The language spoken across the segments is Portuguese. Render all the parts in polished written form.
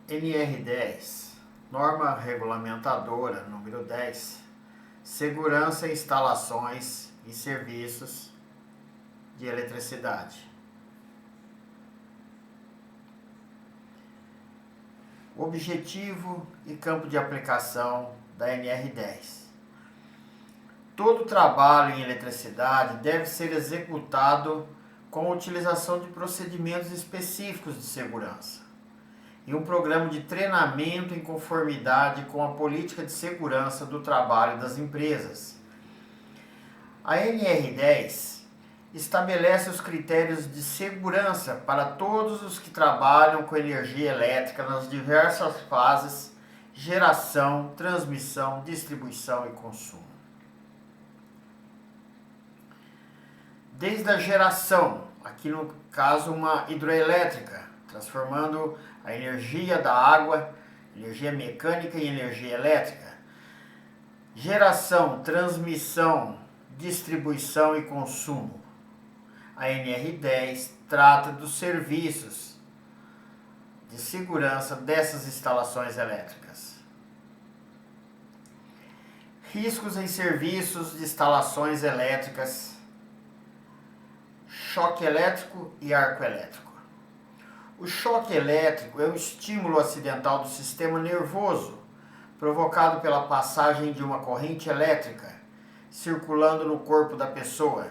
NR10, norma regulamentadora número 10, segurança em instalações e serviços de eletricidade. Objetivo e campo de aplicação da NR10. Todo trabalho em eletricidade deve ser executado com a utilização de procedimentos específicos de segurança e um programa de treinamento em conformidade com a política de segurança do trabalho das empresas. A NR10 estabelece os critérios de segurança para todos os que trabalham com energia elétrica nas diversas fases: geração, transmissão, distribuição e consumo. Desde a geração, aqui no caso uma hidroelétrica, transformando a energia da água, energia mecânica em energia elétrica. Geração, transmissão, distribuição e consumo. A NR10 trata dos serviços de segurança dessas instalações elétricas. Riscos em serviços de instalações elétricas: choque elétrico e arco elétrico. O choque elétrico é um estímulo acidental do sistema nervoso provocado pela passagem de uma corrente elétrica circulando no corpo da pessoa,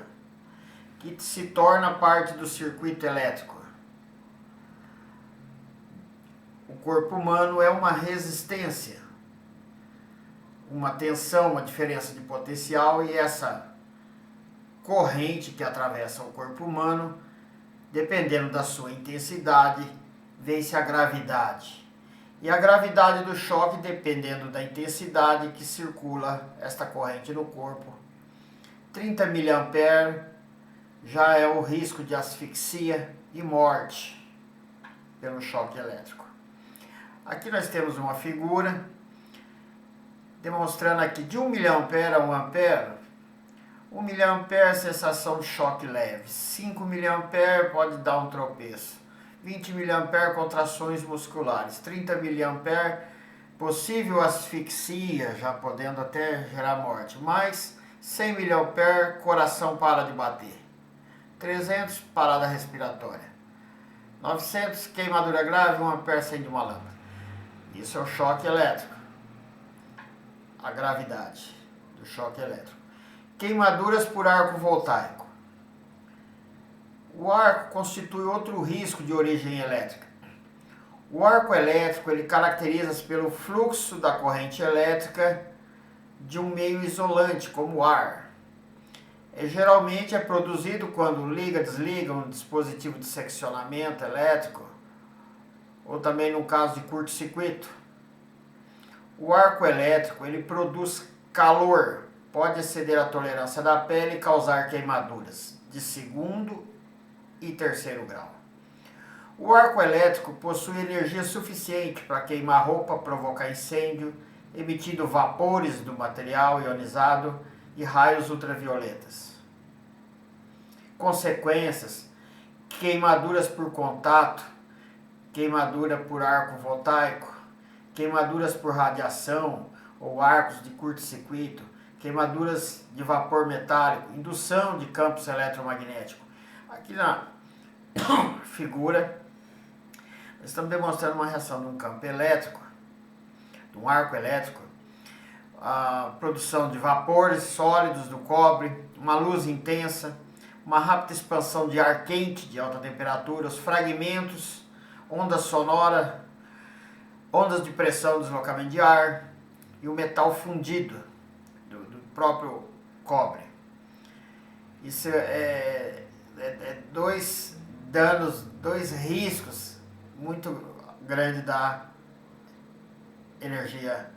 que se torna parte do circuito elétrico. O corpo humano é uma resistência, uma tensão, uma diferença de potencial, e essa corrente que atravessa o corpo humano, dependendo da sua intensidade, vence a gravidade. E a gravidade do choque, dependendo da intensidade que circula esta corrente no corpo. 30 mA já é o risco de asfixia e morte pelo choque elétrico. Aqui nós temos uma figura demonstrando aqui de 1 mA a 1 A. 1 mA, sensação de choque leve. 5 mA pode dar um tropeço. 20 mA, contrações musculares. 30 mA, possível asfixia, já podendo até gerar morte. Mais 100 mA, coração para de bater. 300, parada respiratória. 900, queimadura grave, 1 A, acende uma lâmpada. Isso é o choque elétrico. A gravidade do choque elétrico. Queimaduras por arco voltaico. O arco constitui outro risco de origem elétrica. O arco elétrico ele caracteriza-se pelo fluxo da corrente elétrica de um meio isolante, como o ar. Geralmente é produzido quando liga, desliga um dispositivo de seccionamento elétrico, ou também no caso de curto-circuito. O arco elétrico ele produz calor, pode exceder a tolerância da pele e causar queimaduras de segundo e terceiro grau. O arco elétrico possui energia suficiente para queimar roupa, provocar incêndio, emitindo vapores do material ionizado e raios ultravioletas. Consequências: queimaduras por contato, queimadura por arco voltaico, queimaduras por radiação ou arcos de curto-circuito, queimaduras de vapor metálico, indução de campos eletromagnéticos. Aqui na figura, nós estamos demonstrando uma reação de um campo elétrico, de um arco elétrico, a produção de vapores sólidos do cobre, uma luz intensa, uma rápida expansão de ar quente de alta temperatura, os fragmentos, onda sonora, ondas de pressão, deslocamento de ar e o metal fundido do próprio cobre. Isso é dois danos, dois riscos muito grandes da energia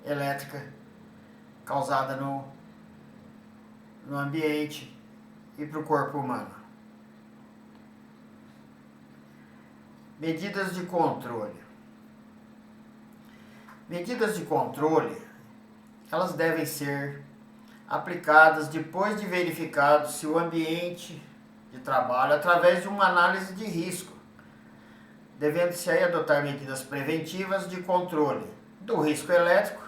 elétrica causada no ambiente e para o corpo humano. Medidas de controle. Medidas de controle, elas devem ser aplicadas depois de verificado se o ambiente de trabalho, através de uma análise de risco, devendo-se aí adotar medidas preventivas de controle do risco elétrico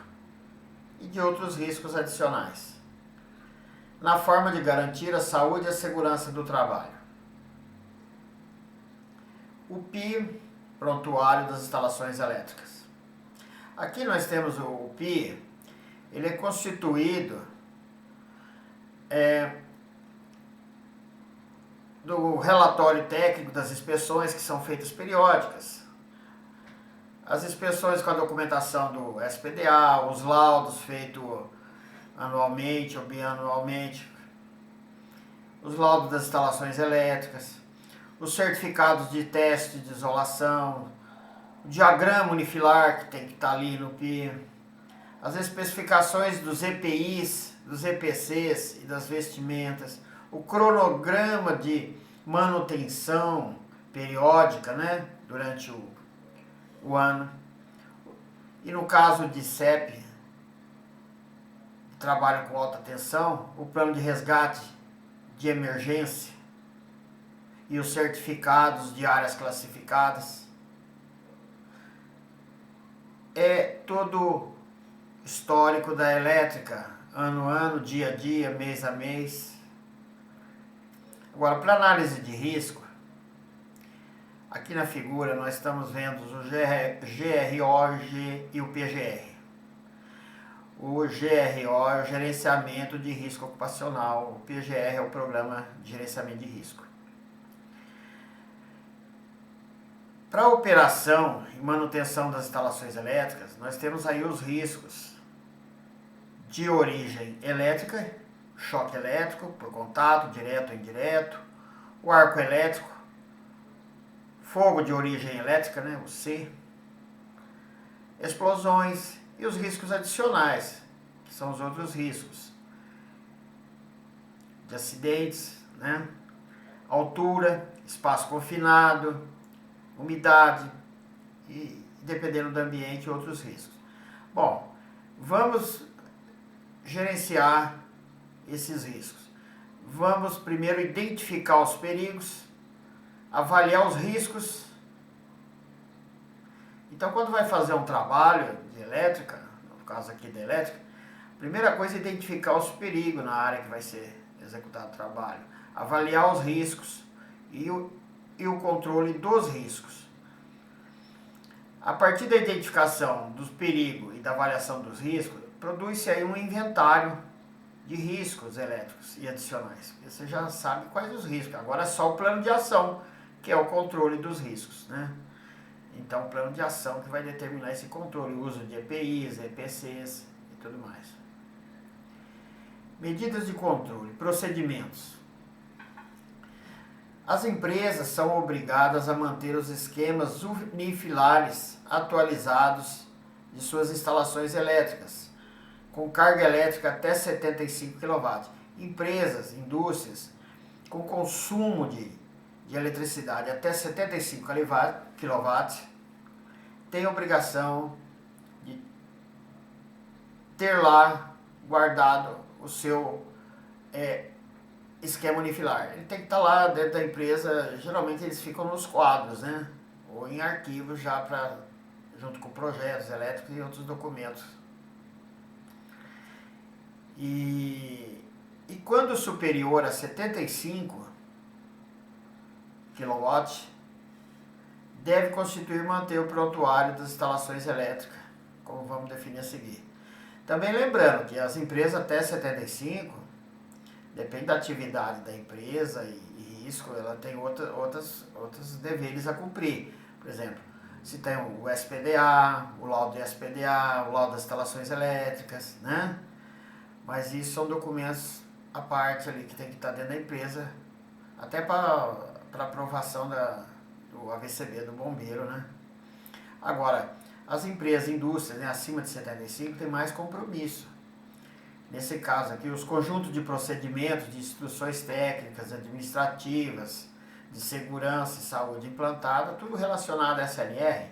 e de outros riscos adicionais, na forma de garantir a saúde e a segurança do trabalho. O PI, Prontuário das Instalações Elétricas. Aqui nós temos o PI, ele é constituído do relatório técnico das inspeções que são feitas periódicas, as inspeções com a documentação do SPDA, os laudos feitos anualmente ou bianualmente, os laudos das instalações elétricas, os certificados de teste de isolação, o diagrama unifilar que tem que estar ali no PI, as especificações dos EPIs, dos EPCs e das vestimentas, o cronograma de manutenção periódica, né, durante o ano. E no caso de CEP, trabalho com alta tensão, o plano de resgate de emergência e os certificados de áreas classificadas. É todo histórico da elétrica, ano a ano, dia a dia, mês a mês. Agora, para análise de risco, aqui na figura nós estamos vendo o GRO e o PGR. O GRO é o Gerenciamento de Risco Ocupacional, o PGR é o Programa de Gerenciamento de Risco. Para a operação e manutenção das instalações elétricas, nós temos aí os riscos de origem elétrica, choque elétrico por contato, direto ou indireto, o arco elétrico, fogo de origem elétrica, né, o C, explosões e os riscos adicionais, que são os outros riscos de acidentes, né, altura, espaço confinado, umidade e, dependendo do ambiente, outros riscos. Bom, vamos gerenciar esses riscos. Vamos primeiro identificar os perigos, avaliar os riscos. Então, quando vai fazer um trabalho de elétrica, no caso aqui da elétrica, a primeira coisa é identificar os perigos na área que vai ser executado o trabalho, avaliar os riscos e o controle dos riscos. A partir da identificação dos perigos e da avaliação dos riscos, produz-se aí um inventário de riscos elétricos e adicionais. Você já sabe quais os riscos. Agora é só o plano de ação, que é o controle dos riscos, né? Então, o plano de ação que vai determinar esse controle, o uso de EPIs, EPCs e tudo mais. Medidas de controle, procedimentos. As empresas são obrigadas a manter os esquemas unifilares atualizados de suas instalações elétricas, com carga elétrica até 75 kW. Empresas, indústrias, com consumo de eletricidade até 75 kW, têm a obrigação de ter lá guardado o seu esquema unifilar. Ele tem que estar lá dentro da empresa, geralmente eles ficam nos quadros, né? Ou em arquivos já junto com projetos elétricos e outros documentos. E quando superior a 75 kW, deve constituir e manter o prontuário das instalações elétricas, como vamos definir a seguir. Também lembrando que as empresas até 75, depende da atividade da empresa e risco, ela tem outros deveres a cumprir. Por exemplo, se tem o SPDA, o laudo de SPDA, o laudo das instalações elétricas, né? Mas isso são documentos à parte ali que tem que estar dentro da empresa, até para aprovação do AVCB do bombeiro, né? Agora, as empresas, indústrias, né, acima de 75 têm mais compromisso. Nesse caso aqui, os conjuntos de procedimentos, de instruções técnicas, administrativas, de segurança e saúde implantada, tudo relacionado à SLR.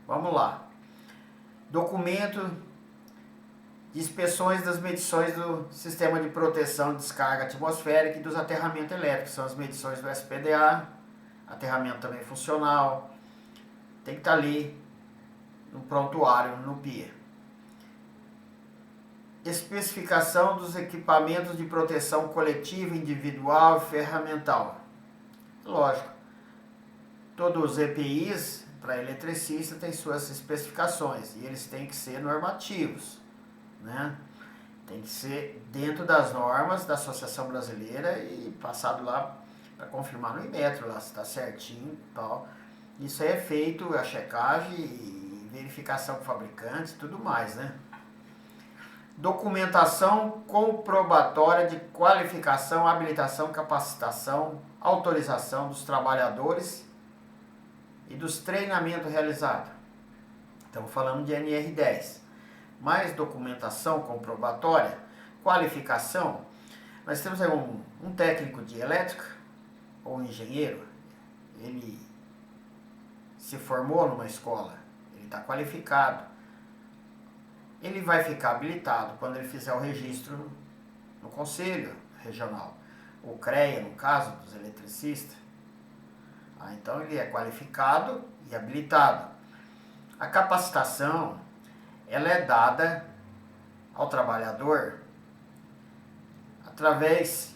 Vamos lá. Documento de inspeções das medições do Sistema de Proteção de Descarga Atmosférica e dos aterramentos elétricos. São as medições do SPDA, aterramento também funcional, tem que estar ali no prontuário, no PIA. Especificação dos equipamentos de proteção coletiva, individual e ferramental. Lógico, todos os EPIs para eletricista têm suas especificações e eles têm que ser normativos, né? Tem que ser dentro das normas da Associação Brasileira e passado lá para confirmar no Inmetro lá se está certinho e tal. Isso aí é feito a checagem e verificação com fabricantes e tudo mais, né? Documentação comprobatória de qualificação, habilitação, capacitação, autorização dos trabalhadores e dos treinamentos realizados. Estamos falando de NR10. Mais documentação comprobatória, qualificação. Nós temos aí um técnico de elétrica ou engenheiro, ele se formou numa escola, ele está qualificado. Ele vai ficar habilitado quando ele fizer o registro no Conselho Regional, o CREA, no caso dos eletricistas. Então ele é qualificado e habilitado. A capacitação, ela é dada ao trabalhador através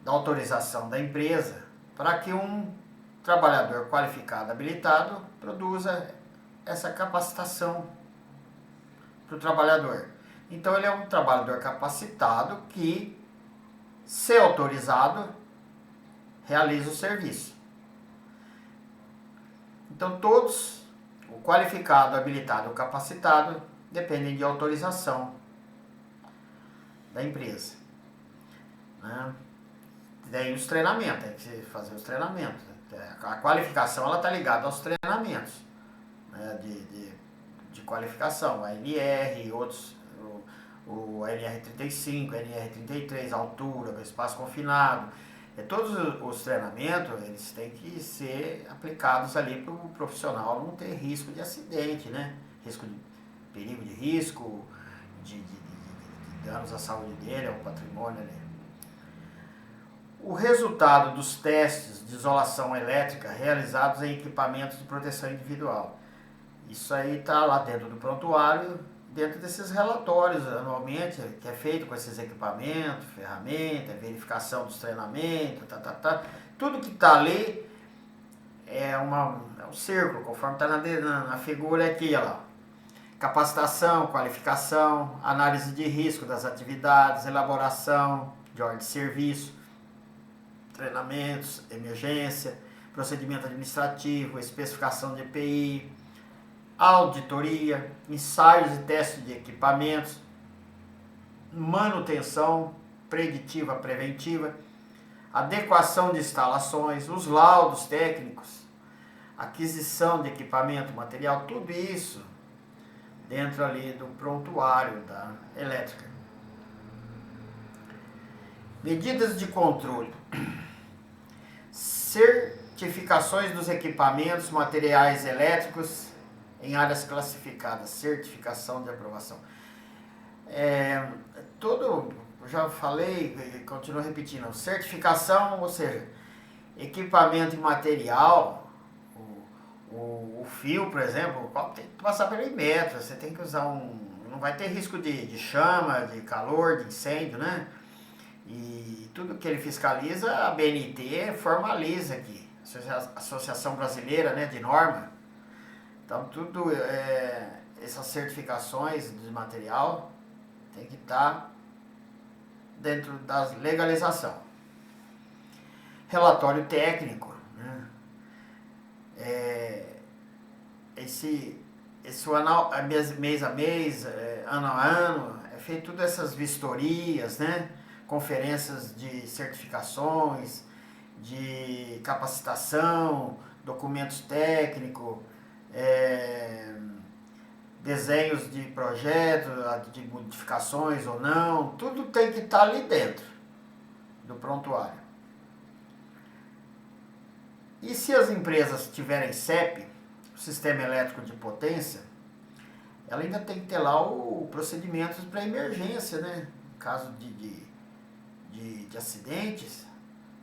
da autorização da empresa para que um trabalhador qualificado, habilitado, produza essa capacitação para o trabalhador. Então ele é um trabalhador capacitado que, se autorizado, realiza o serviço. Então todos, o qualificado, habilitado ou capacitado, dependem de autorização da empresa, né? Daí os treinamentos, tem que fazer os treinamentos. A qualificação ela está ligada aos treinamentos, né, de qualificação, a NR e outros, o NR35, NR33, altura, espaço confinado. Todos os treinamentos, eles têm que ser aplicados ali para o profissional não ter risco de acidente, né? Risco de perigo de risco, de danos à saúde dele, ao patrimônio ali. O resultado dos testes de isolação elétrica realizados em equipamentos de proteção individual. Isso aí está lá dentro do prontuário, dentro desses relatórios anualmente, que é feito com esses equipamentos, ferramentas, verificação dos treinamentos, tudo que está ali é um círculo, conforme está na figura aqui, ó. Capacitação, qualificação, análise de risco das atividades, elaboração de ordem de serviço, treinamentos, emergência, procedimento administrativo, especificação de EPI, auditoria, ensaios e testes de equipamentos, manutenção preditiva, preventiva, adequação de instalações, os laudos técnicos, aquisição de equipamento, material, tudo isso dentro ali do prontuário da elétrica. Medidas de controle. Certificações dos equipamentos, materiais elétricos em áreas classificadas, certificação de aprovação. Eu já falei e continuo repetindo, certificação, ou seja, equipamento e material, o fio, por exemplo, tem que passar pelo Inmetro, você tem que usar não vai ter risco de chama, de calor, de incêndio, né? E tudo que ele fiscaliza, a BNT formaliza aqui, Associação Brasileira, né, de Norma. Então, tudo essas certificações de material tem que estar dentro da legalização. Relatório técnico, né? Mês a mês, ano a ano, é feito todas essas vistorias, né? Conferências de certificações, de capacitação, documentos técnicos, desenhos de projetos, de modificações ou não, tudo tem que estar ali dentro do prontuário. E se as empresas tiverem CEP, o Sistema Elétrico de Potência, ela ainda tem que ter lá o procedimento para emergência, né? Em caso de acidentes,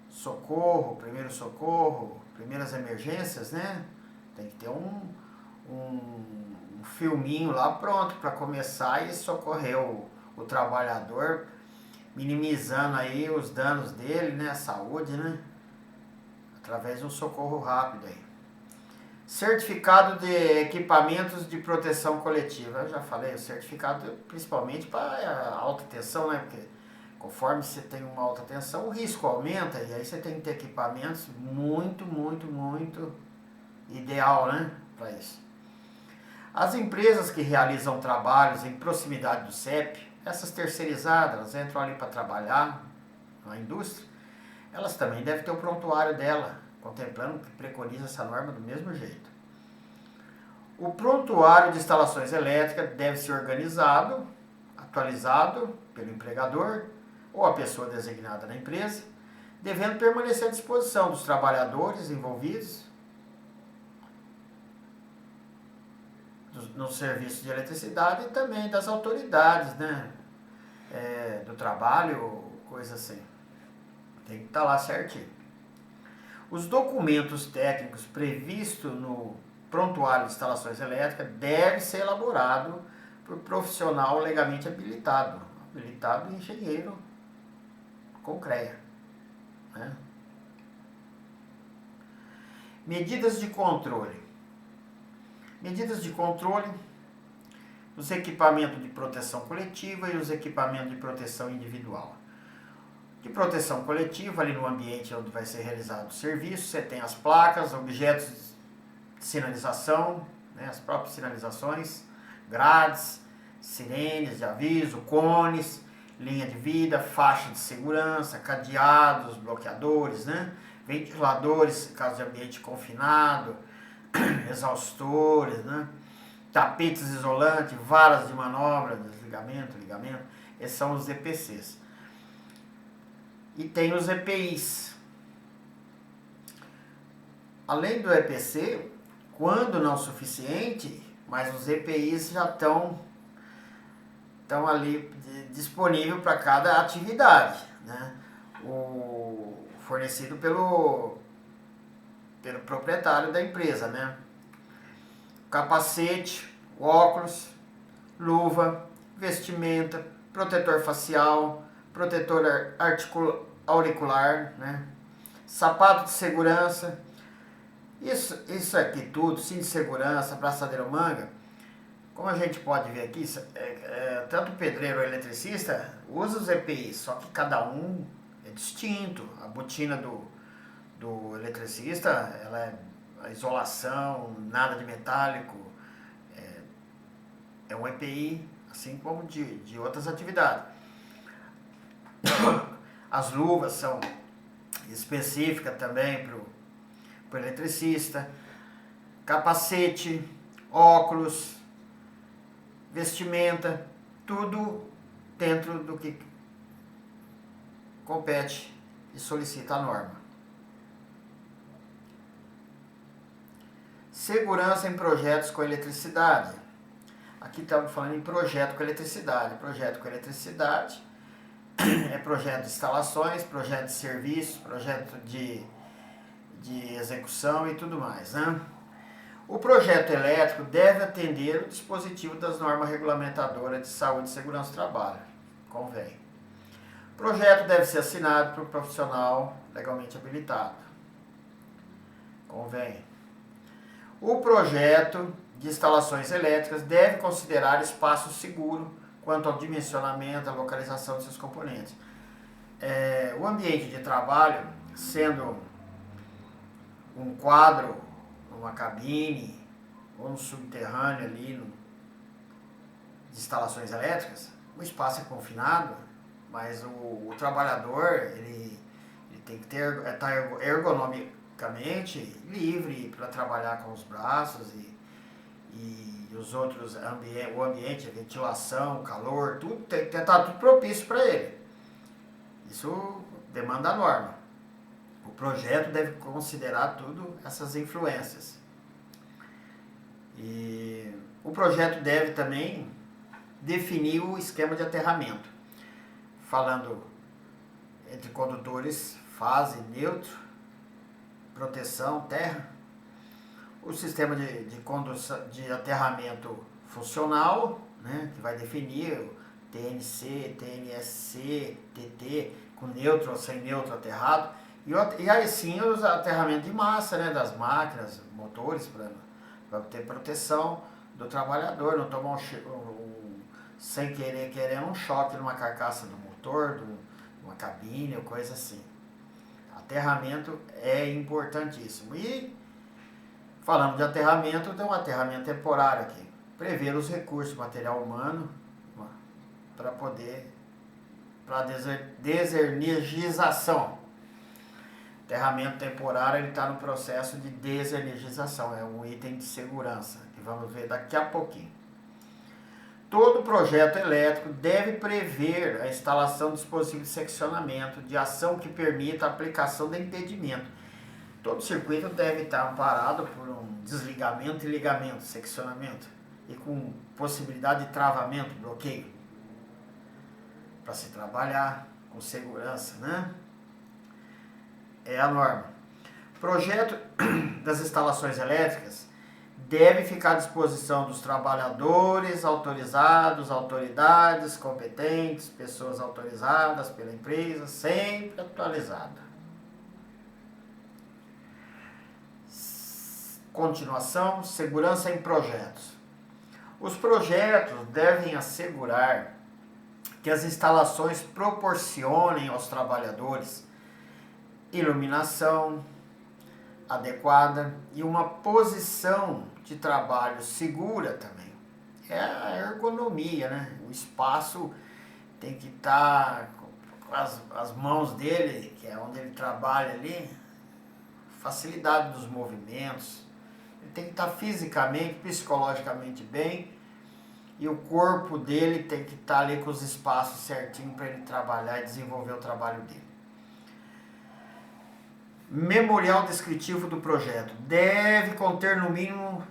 socorro, primeiro socorro, primeiras emergências, né? Tem que ter um filminho lá pronto para começar e socorrer o trabalhador, minimizando aí os danos dele, né, a saúde, né, através de um socorro rápido aí. Certificado de equipamentos de proteção coletiva. Eu já falei, o certificado principalmente para alta tensão, né, porque conforme você tem uma alta tensão, o risco aumenta e aí você tem que ter equipamentos muito ideal, né, para isso. As empresas que realizam trabalhos em proximidade do CEP, essas terceirizadas, elas entram ali para trabalhar na indústria, elas também devem ter o prontuário dela, contemplando que preconiza essa norma do mesmo jeito. O prontuário de instalações elétricas deve ser organizado, atualizado pelo empregador ou a pessoa designada na empresa, devendo permanecer à disposição dos trabalhadores envolvidos no serviço de eletricidade e também das autoridades, né, do trabalho, coisa assim. Tem que estar lá certinho. Os documentos técnicos previstos no prontuário de instalações elétricas devem ser elaborados por profissional legalmente habilitado engenheiro com CREA, né? Medidas de controle. Medidas de controle, os equipamentos de proteção coletiva e os equipamentos de proteção individual. De proteção coletiva, ali no ambiente onde vai ser realizado o serviço, você tem as placas, objetos de sinalização, né, as próprias sinalizações, grades, sirenes de aviso, cones, linha de vida, faixa de segurança, cadeados, bloqueadores, né, ventiladores, caso de ambiente confinado, exaustores, né, tapetes isolantes, varas de manobra, desligamento, ligamento, esses são os EPCs. E tem os EPIs. Além do EPC, quando não suficiente, mas os EPIs já estão ali disponível para cada atividade, né? Fornecido pelo proprietário da empresa, né? Capacete, óculos, luva, vestimenta, protetor facial, protetor auricular, né? Sapato de segurança, isso aqui tudo, cinto de segurança, braçadeira manga, como a gente pode ver aqui, tanto o pedreiro ou o eletricista usa os EPIs, só que cada um é distinto. A botina do eletricista, ela é a isolação, nada de metálico, é um EPI, assim como de outras atividades. As luvas são específicas também para o eletricista, capacete, óculos, vestimenta, tudo dentro do que compete e solicita a norma. Segurança em projetos com eletricidade. Aqui estamos falando em projeto com eletricidade. Projeto com eletricidade é projeto de instalações, projeto de serviço, projeto de execução e tudo mais, né? O projeto elétrico deve atender o dispositivo das normas regulamentadoras de saúde e segurança do trabalho. Convém. O projeto deve ser assinado por um profissional legalmente habilitado. Convém. O projeto de instalações elétricas deve considerar espaço seguro quanto ao dimensionamento, a localização de seus componentes. O ambiente de trabalho, sendo um quadro, uma cabine ou um subterrâneo ali de instalações elétricas, o espaço é confinado, mas o trabalhador ele tem que estar ergonomicamente livre para trabalhar com os braços e os outros o ambiente, a ventilação, o calor, tudo tem que estar tudo propício para ele. Isso demanda a norma. O projeto deve considerar tudo essas influências. E o projeto deve também definir o esquema de aterramento, falando entre condutores, fase, neutro, proteção, terra. o sistema de condução, de aterramento funcional, né, que vai definir o TNC, TNSC, TT, com neutro ou sem neutro aterrado, e aí sim os aterramentos de massa, né, das máquinas, motores, para ter proteção do trabalhador, não tomar sem querer um choque numa carcaça do motor, de uma cabine ou coisa assim. Aterramento é importantíssimo. E falando de aterramento, tem um aterramento temporário aqui. Prever os recursos material humano para desenergização. Aterramento temporário, ele está no processo de desenergização, é um item de segurança, que vamos ver daqui a pouquinho. Todo projeto elétrico deve prever a instalação de dispositivo de seccionamento, de ação que permita a aplicação de impedimento. Todo circuito deve estar amparado por um desligamento e ligamento, seccionamento, e com possibilidade de travamento, bloqueio, para se trabalhar com segurança, né? É a norma. Projeto das instalações elétricas deve ficar à disposição dos trabalhadores autorizados, autoridades competentes, pessoas autorizadas pela empresa, sempre atualizada. Continuação, segurança em projetos. Os projetos devem assegurar que as instalações proporcionem aos trabalhadores iluminação adequada e uma posição de trabalho segura também. É a ergonomia, né? O espaço tem que estar com as mãos dele, que é onde ele trabalha ali, facilidade dos movimentos. Ele tem que estar fisicamente, psicologicamente bem, e o corpo dele tem que estar ali com os espaços certinho para ele trabalhar e desenvolver o trabalho dele. Memorial descritivo do projeto deve conter no mínimo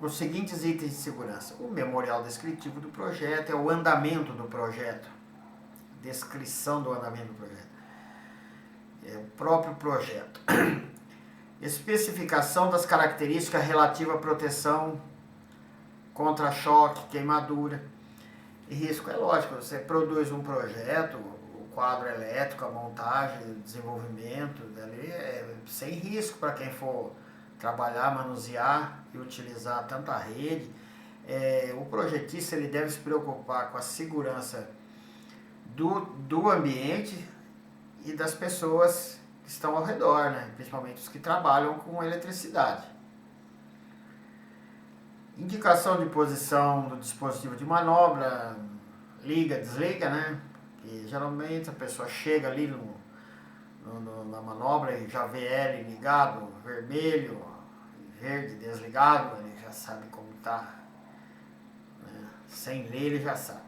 os seguintes itens de segurança. O memorial descritivo do projeto é o andamento do projeto, descrição do andamento do projeto, é o próprio projeto. Especificação das características relativas à proteção contra choque, queimadura e risco. É lógico, você produz um projeto, o quadro elétrico, a montagem, o desenvolvimento dali é sem risco para quem for trabalhar, manusear e utilizar tanta rede. O projetista ele deve se preocupar com a segurança do ambiente e das pessoas que estão ao redor, né? Principalmente os que trabalham com eletricidade. Indicação de posição do dispositivo de manobra, liga, desliga, né? E geralmente a pessoa chega ali na manobra e já vê L ligado, vermelho, verde desligado, ele já sabe como está, né? Sem ler ele já sabe.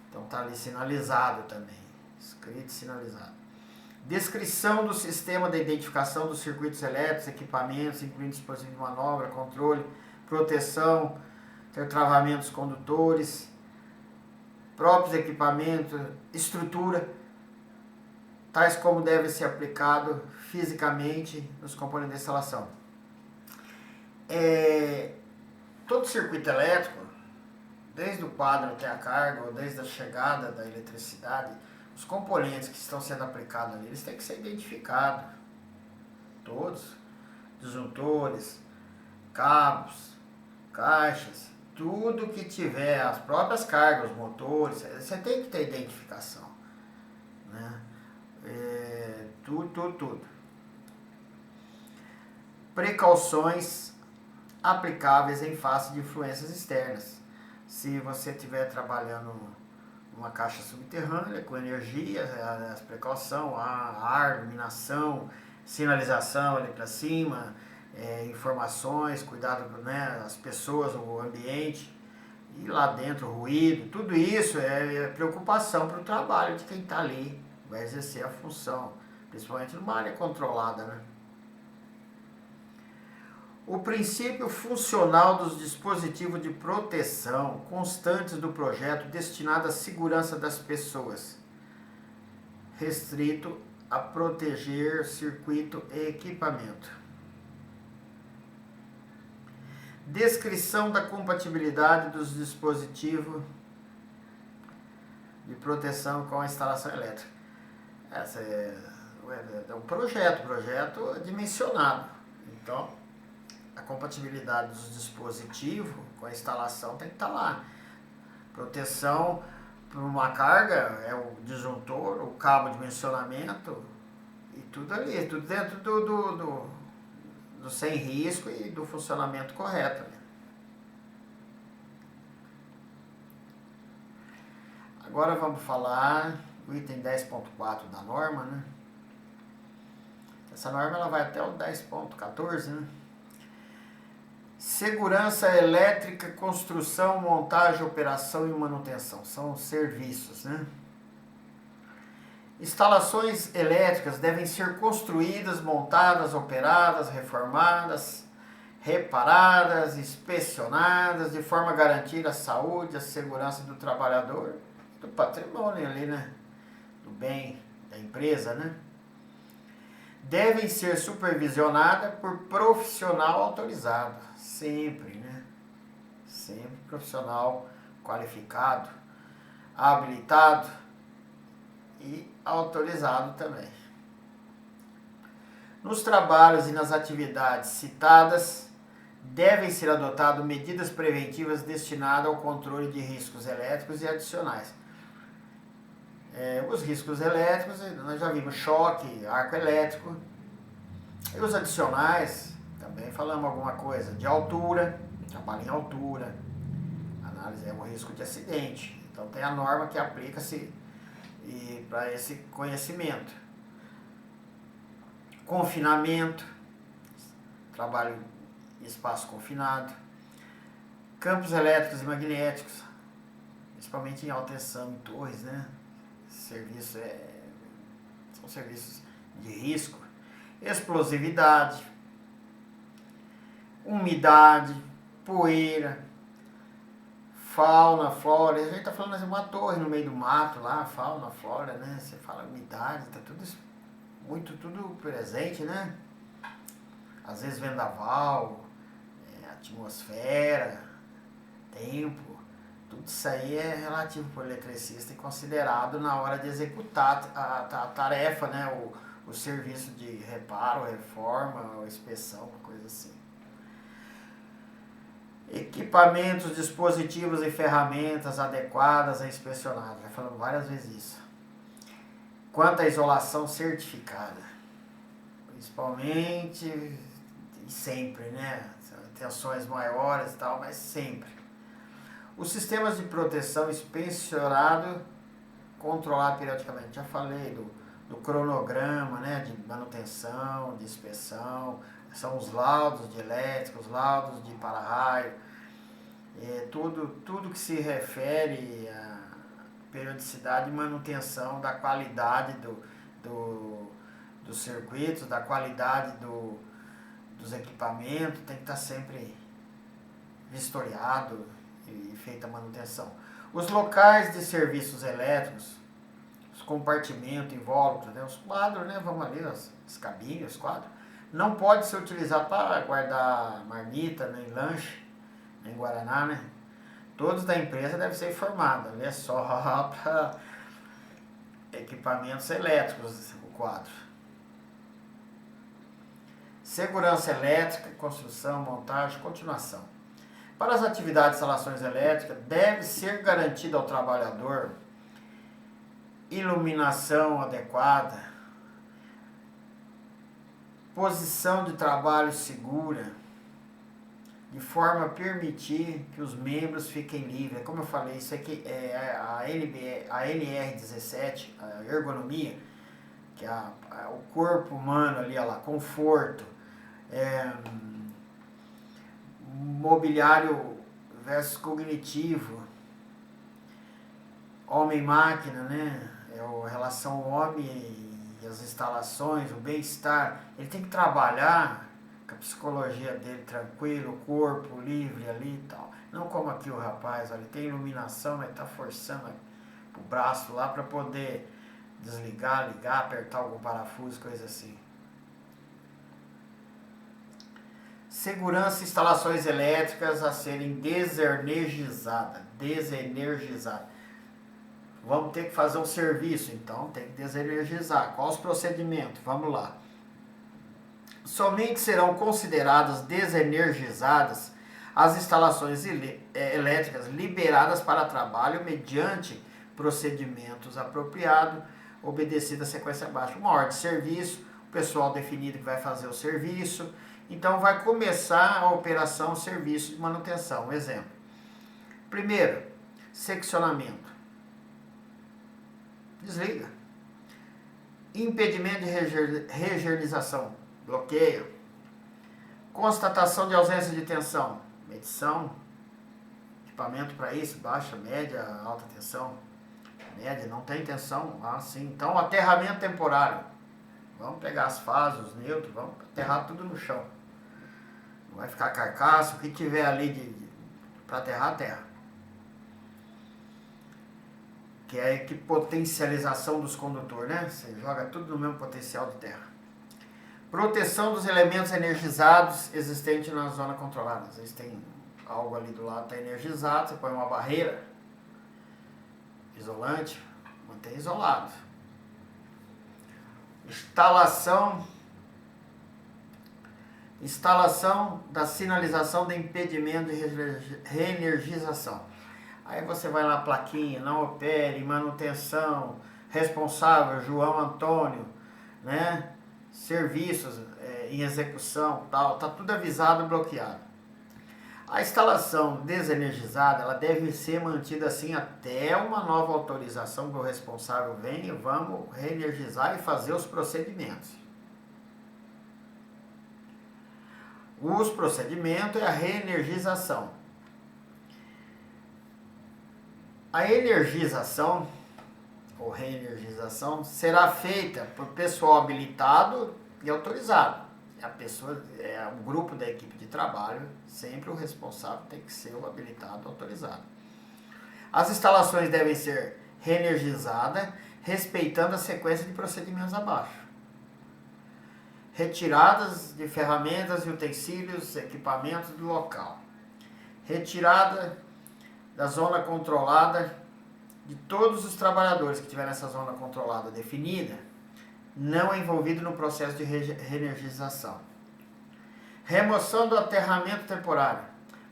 Então está ali sinalizado também, escrito e sinalizado. Descrição do sistema de identificação dos circuitos elétricos, equipamentos, incluindo dispositivo de manobra, controle, proteção, ter travamentos condutores, próprios equipamentos, estrutura, tais como deve ser aplicado fisicamente nos componentes de instalação. Todo circuito elétrico, desde o quadro até a carga, ou desde a chegada da eletricidade, os componentes que estão sendo aplicados ali, eles têm que ser identificados. Todos, disjuntores, cabos, caixas, tudo que tiver, as próprias cargas, os motores, você tem que ter identificação, né? Tudo. Precauções aplicáveis em face de influências externas. Se você estiver trabalhando numa caixa subterrânea com energia, as precauções, ar, iluminação, sinalização ali para cima, informações, cuidado, né, as pessoas, o ambiente, e lá dentro ruído, tudo isso é preocupação para o trabalho de quem está ali, vai exercer a função, principalmente numa área controlada, né? O princípio funcional dos dispositivos de proteção constantes do projeto destinado à segurança das pessoas, restrito a proteger circuito e equipamento. Descrição da compatibilidade dos dispositivos de proteção com a instalação elétrica. Essa é um projeto dimensionado. Então, a compatibilidade dos dispositivos com a instalação tem que estar lá. Proteção para uma carga é o disjuntor, o cabo de dimensionamento e tudo ali, tudo dentro do sem risco e do funcionamento correto. Agora vamos falar do item 10.4 da norma, né? Essa norma ela vai até o 10.14, né? Segurança elétrica, construção, montagem, operação e manutenção. São serviços, né? Instalações elétricas devem ser construídas, montadas, operadas, reformadas, reparadas, inspecionadas, de forma a garantir a saúde, a segurança do trabalhador, do patrimônio ali, né? Do bem da empresa, né? Devem ser supervisionadas por profissional autorizado. Sempre, né? Sempre profissional qualificado, habilitado e autorizado também. Nos trabalhos e nas atividades citadas, devem ser adotadas medidas preventivas destinadas ao controle de riscos elétricos e adicionais. Os riscos elétricos, nós já vimos choque, arco elétrico. E os adicionais, também falamos alguma coisa de altura, trabalho em altura, análise é um risco de acidente. Então tem a norma que aplica-se para esse conhecimento. Confinamento, trabalho em espaço confinado, campos elétricos e magnéticos, principalmente em alta tensão, em torres, né? São serviços de risco. Explosividade, umidade, poeira, fauna, flora. A gente está falando de uma torre no meio do mato lá, fauna, flora, né? Você fala umidade, tá tudo presente, né? Às vezes vendaval, atmosfera, tempo. Tudo isso aí é relativo para o eletricista e considerado na hora de executar a tarefa, né? O serviço de reparo, reforma, ou inspeção, uma coisa assim. Equipamentos, dispositivos e ferramentas adequadas a inspecionar. Já falamos várias vezes isso. Quanto à isolação certificada, principalmente e sempre, né? Tensões maiores e tal, mas sempre. Os sistemas de proteção inspecionado, controlado periodicamente. Já falei do cronograma, né, de manutenção, de inspeção, são os laudos de elétrica, os laudos de para-raio, tudo que se refere à periodicidade e manutenção da qualidade dos circuitos, da qualidade dos equipamentos, tem que estar sempre vistoriado e feita a manutenção. Os locais de serviços elétricos, os compartimentos, invólucros, né, os quadros, né, vamos ali, as cabines, os quadros, não pode ser utilizado para guardar marmita, nem lanche, nem guaraná, né? Todos da empresa devem ser informados, é só para equipamentos elétricos o quadro. Segurança elétrica, construção, montagem, continuação. Para as atividades de instalações elétricas, deve ser garantida ao trabalhador iluminação adequada, posição de trabalho segura, de forma a permitir que os membros fiquem livres. Como eu falei, isso aqui é a NR17, a ergonomia, que é o corpo humano ali, olha lá, conforto, mobiliário versus cognitivo, homem-máquina, né? A relação homem e as instalações, o bem-estar. Ele tem que trabalhar com a psicologia dele tranquilo, o corpo livre ali e tal. Não como aqui o rapaz, olha, ele tem iluminação, mas tá forçando o braço lá para poder desligar, ligar, apertar algum parafuso, coisa assim. Segurança e instalações elétricas a serem desenergizadas. Vamos ter que fazer um serviço, então tem que desenergizar. Quais os procedimentos? Vamos lá. Somente serão consideradas desenergizadas as instalações elétricas liberadas para trabalho mediante procedimentos apropriados, obedecida a sequência abaixo. Uma ordem de serviço, o pessoal definido que vai fazer o serviço. Então vai começar a operação serviço de manutenção. Um exemplo. Primeiro, seccionamento. Desliga. Impedimento de regionização. Bloqueio. Constatação de ausência de tensão. Medição. Equipamento para isso. Baixa, média, alta tensão. Média, não tem tensão. Ah, sim. Então, aterramento temporário. Vamos pegar as fases, os neutros, vamos aterrar tudo no chão. Não vai ficar carcaça, o que tiver ali para aterrar, terra. Que é que potencialização dos condutores, né? Você joga tudo no mesmo potencial de terra. Proteção dos elementos energizados existentes na zona controlada. Às vezes tem algo ali do lado que está energizado, você põe uma barreira isolante, mantém isolado. Instalação da sinalização de impedimento de reenergização. Aí você vai lá, plaquinha, não opere, manutenção, responsável, João Antônio, né? Serviços em execução, tal, tá tudo avisado, bloqueado. A instalação desenergizada, ela deve ser mantida assim até uma nova autorização que o responsável venha e vamos reenergizar e fazer os procedimentos. Os procedimentos é a reenergização. A energização, ou reenergização, será feita por pessoal habilitado e autorizado. A pessoa, o grupo da equipe de trabalho, sempre o responsável tem que ser o habilitado e autorizado. As instalações devem ser reenergizadas, respeitando a sequência de procedimentos abaixo. Retiradas de ferramentas e utensílios, equipamentos do local. Retirada da zona controlada de todos os trabalhadores que estiver nessa zona controlada definida, não é envolvido no processo de reenergização. Remoção do aterramento temporário.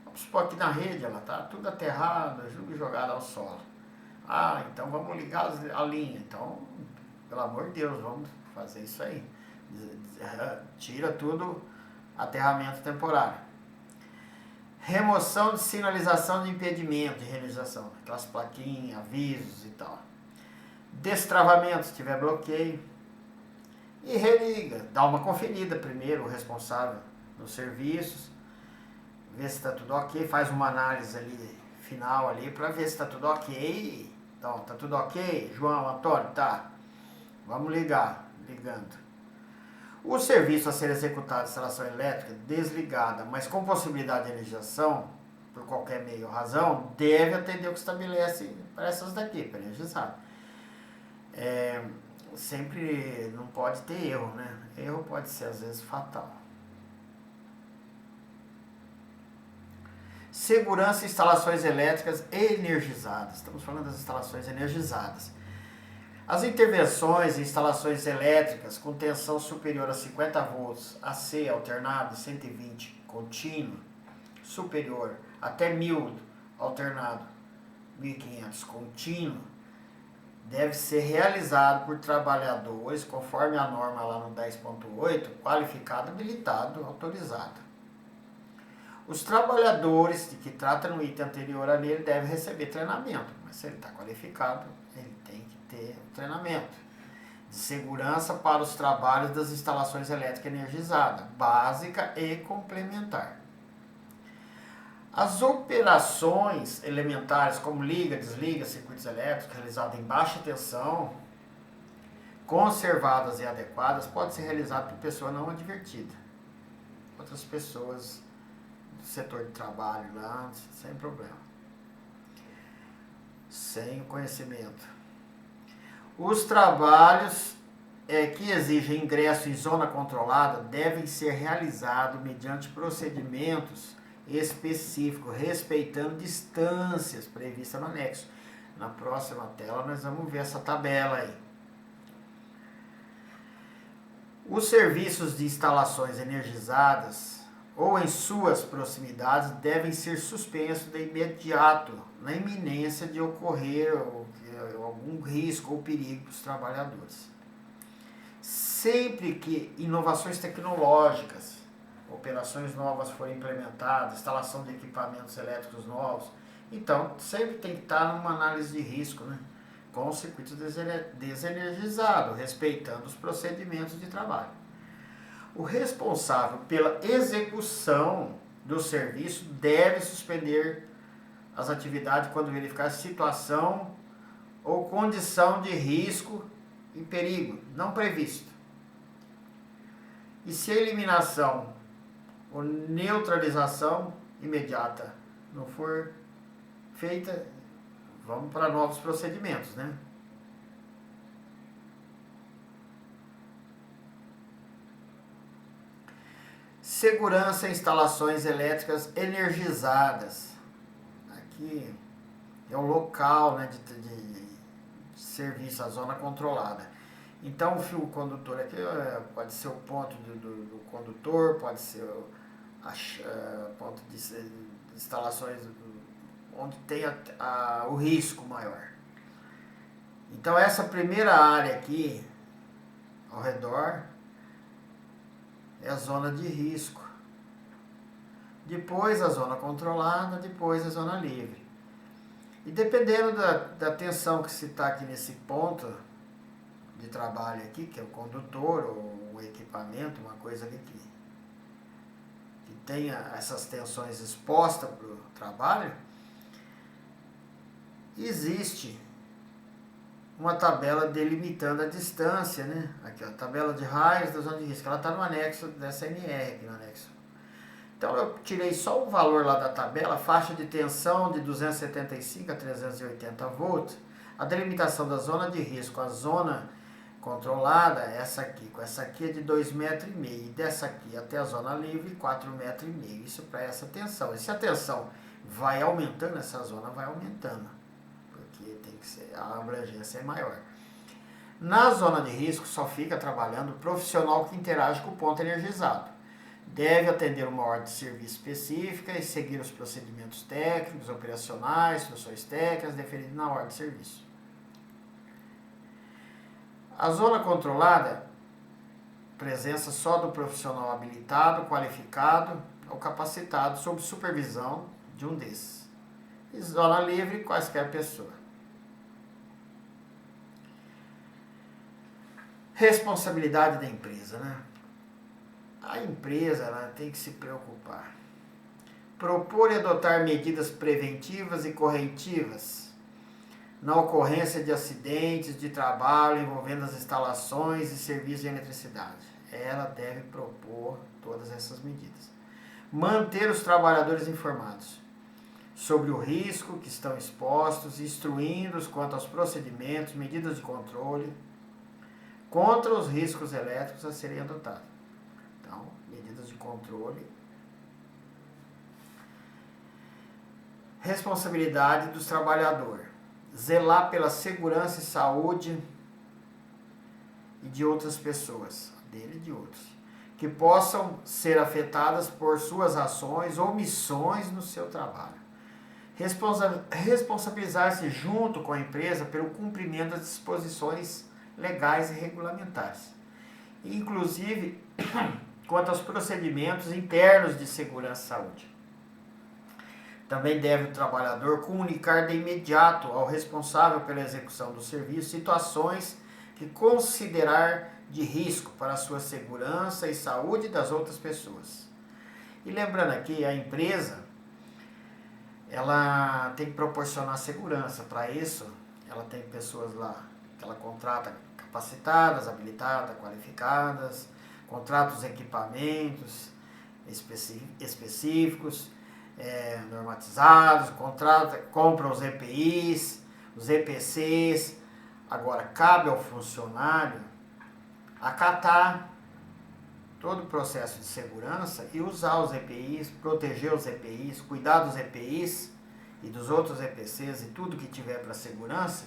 Vamos supor que na rede ela está tudo aterrado, jogado ao solo. Ah, então vamos ligar a linha. Então, pelo amor de Deus, vamos fazer isso aí. Tira tudo aterramento temporário. Remoção de sinalização de impedimento de realização, aquelas plaquinhas, avisos e tal. Destravamento, se tiver bloqueio. E religa, dá uma conferida primeiro, o responsável nos serviços, vê se está tudo ok, faz uma análise ali, final ali, para ver se está tudo ok. Então, está tudo ok, João, Antônio, tá. Vamos ligar, ligando. O serviço a ser executado, instalação elétrica, desligada, mas com possibilidade de energização, por qualquer meio ou razão, deve atender o que estabelece para essas daqui, para energizar. Sempre não pode ter erro, né? Erro pode ser, às vezes, fatal. Segurança e instalações elétricas energizadas. Estamos falando das instalações energizadas. As intervenções e instalações elétricas com tensão superior a 50 volts, AC alternado 120 contínuo, superior até 1000 alternado 1500 contínuo, deve ser realizado por trabalhadores, conforme a norma lá no 10.8, qualificado, habilitado, autorizado. Os trabalhadores de que trata no item anterior a ele devem receber treinamento, mas se ele está qualificado, ele tem que ter treinamento de segurança para os trabalhos das instalações elétricas energizadas, básica e complementar. As operações elementares, como liga, desliga, circuitos elétricos, realizadas em baixa tensão, conservadas e adequadas, podem ser realizadas por pessoa não advertida. Outras pessoas do setor de trabalho lá, sem problema. Sem o conhecimento. Os trabalhos que exigem ingresso em zona controlada devem ser realizados mediante procedimentos específicos, respeitando distâncias previstas no anexo. Na próxima tela nós vamos ver essa tabela aí. Os serviços de instalações energizadas ou em suas proximidades devem ser suspensos de imediato, na iminência de ocorrer algum risco ou perigo para os trabalhadores. Sempre que inovações tecnológicas, operações novas forem implementadas, instalação de equipamentos elétricos novos, então sempre tem que estar numa análise de risco, né? Com o circuito desenergizado, respeitando os procedimentos de trabalho. O responsável pela execução do serviço deve suspender as atividades quando verificar situação ou condição de risco e perigo não previsto. E se a eliminação ou neutralização imediata não for feita, vamos para novos procedimentos, né? Segurança em instalações elétricas energizadas. Aqui é o local, né, de serviço, a zona controlada. Então o fio condutor aqui pode ser o ponto do condutor, pode ser o ponto de instalações onde tem o risco maior. Então essa primeira área aqui ao redor é a zona de risco. Depois a zona controlada, depois a zona livre. E dependendo da tensão que se está aqui nesse ponto de trabalho aqui, que é o condutor ou o equipamento, uma coisa aqui que tenha essas tensões expostas para o trabalho, existe uma tabela delimitando a distância, né? Aqui, ó, a tabela de raios da zona de risco. Ela está no anexo dessa NR aqui no anexo. Então eu tirei só o valor lá da tabela, faixa de tensão de 275 a 380 volts, a delimitação da zona de risco, a zona controlada, essa aqui, com essa aqui é de 2,5 metros, e dessa aqui até a zona livre, 4,5 metros. Isso para essa tensão. E se a tensão vai aumentando, essa zona vai aumentando, porque tem que ser, a abrangência é maior. Na zona de risco só fica trabalhando o profissional que interage com o ponto energizado. Deve atender uma ordem de serviço específica e seguir os procedimentos técnicos, operacionais, instruções técnicas definidas na ordem de serviço. A zona controlada, presença só do profissional habilitado, qualificado ou capacitado sob supervisão de um desses. E zona livre, quaisquer pessoa. Responsabilidade da empresa, né? A empresa ela tem que se preocupar. Propor e adotar medidas preventivas e corretivas na ocorrência de acidentes de trabalho envolvendo as instalações e serviços de eletricidade. Ela deve propor todas essas medidas. Manter os trabalhadores informados sobre o risco que estão expostos, instruindo-os quanto aos procedimentos, medidas de controle contra os riscos elétricos a serem adotados. Então, medidas de controle. Responsabilidade dos trabalhadores. Zelar pela segurança e saúde e de outras pessoas, dele e de outros, que possam ser afetadas por suas ações ou omissões no seu trabalho. Responsabilizar-se junto com a empresa pelo cumprimento das disposições legais e regulamentares, inclusive quanto aos procedimentos internos de segurança e saúde. Também deve o trabalhador comunicar de imediato ao responsável pela execução do serviço situações que considerar de risco para a sua segurança e saúde das outras pessoas. E lembrando aqui, a empresa ela tem que proporcionar segurança. Para isso, ela tem pessoas lá que ela contrata capacitadas, habilitadas, qualificadas, contrata os equipamentos específicos, normatizados, compra os EPIs, os EPCs. Agora, cabe ao funcionário acatar todo o processo de segurança e usar os EPIs, proteger os EPIs, cuidar dos EPIs e dos outros EPCs e tudo que tiver para segurança.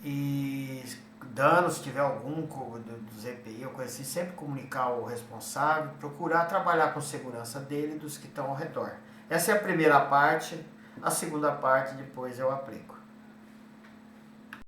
E danos, se tiver algum dos EPI ou coisa assim, sempre comunicar o responsável, procurar trabalhar com segurança dele e dos que estão ao redor. Essa é a primeira parte, a segunda parte depois eu aplico.